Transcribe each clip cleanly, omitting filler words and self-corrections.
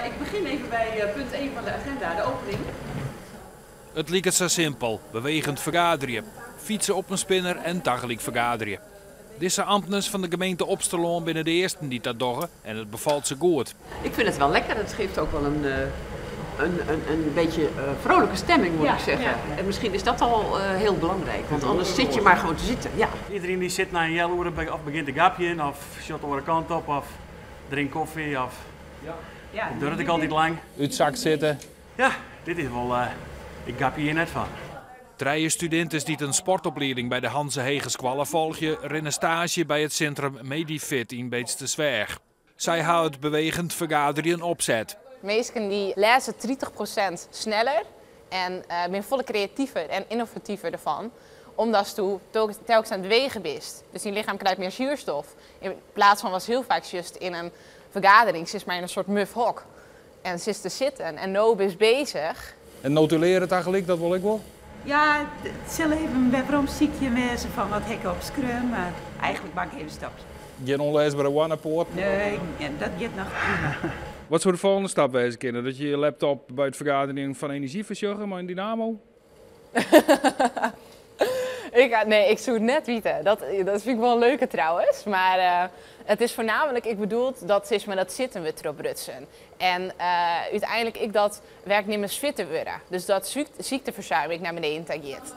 Ik begin even bij punt 1 van de agenda, de opening. Het lijkt zo simpel, bewegend vergaderen. Fietsen op een spinner en tegelijk vergaderen. Deze ambtenaren van de gemeente Opsterloon binnen de eerste die dat doen en het bevalt ze goed. Ik vind het wel lekker, het geeft ook wel een beetje vrolijke stemming, moet ik zeggen. Ja. En misschien is dat al heel belangrijk, want anders zit je maar gewoon te zitten. Ja. Iedereen die zit na een jaloer of begint een gapje of shot over de kant op of drinkt koffie of... Ja. Dat duurt ik altijd lang. Uitzak zitten. Ja, dit is wel... ik gap hier net van. 3 studenten die een sportopleiding bij de Hanse Hegeskwallen volgen, rennen stage bij het centrum Medifit in Beets-de-Zwerg. Zij houden het bewegend vergaderen opzet. Meesten die lezen 30% sneller en ben volle creatiever en innovatiever ervan. Omdat ze telkens aan het wegen bent. Dus die lichaam krijgt meer zuurstof. In plaats van was heel vaak juist in een vergadering, ze is maar in een soort muf hok. En ze is te zitten en Noob is bezig. En notuleren het eigenlijk, dat wil ik wel. Ja, het zal even bij waarom ziekje wezen van wat hekken op scrum, maar eigenlijk maak ik even stap. Geen onleesbare wannapoort. Nee, dat gaat nog prima. Wat zou de volgende stap wezen kunnen? Dat je je laptop bij het vergadering van energie verzorgen, maar een dynamo? Ik zou het net weten. Dat vind ik wel een leuke trouwens. Maar het is voornamelijk, ik bedoel dat ze met dat zitten we erop rutsen. En uiteindelijk ik dat werknemers fitter worden. Dus dat ziekteverzuim naar beneden tageert.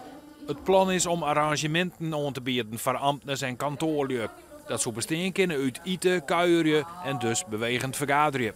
Het plan is om arrangementen aan te bieden voor ambtenaren en kantoorlui. Dat zo bestaan kunnen uit eten, kuieren en dus bewegend vergaderen.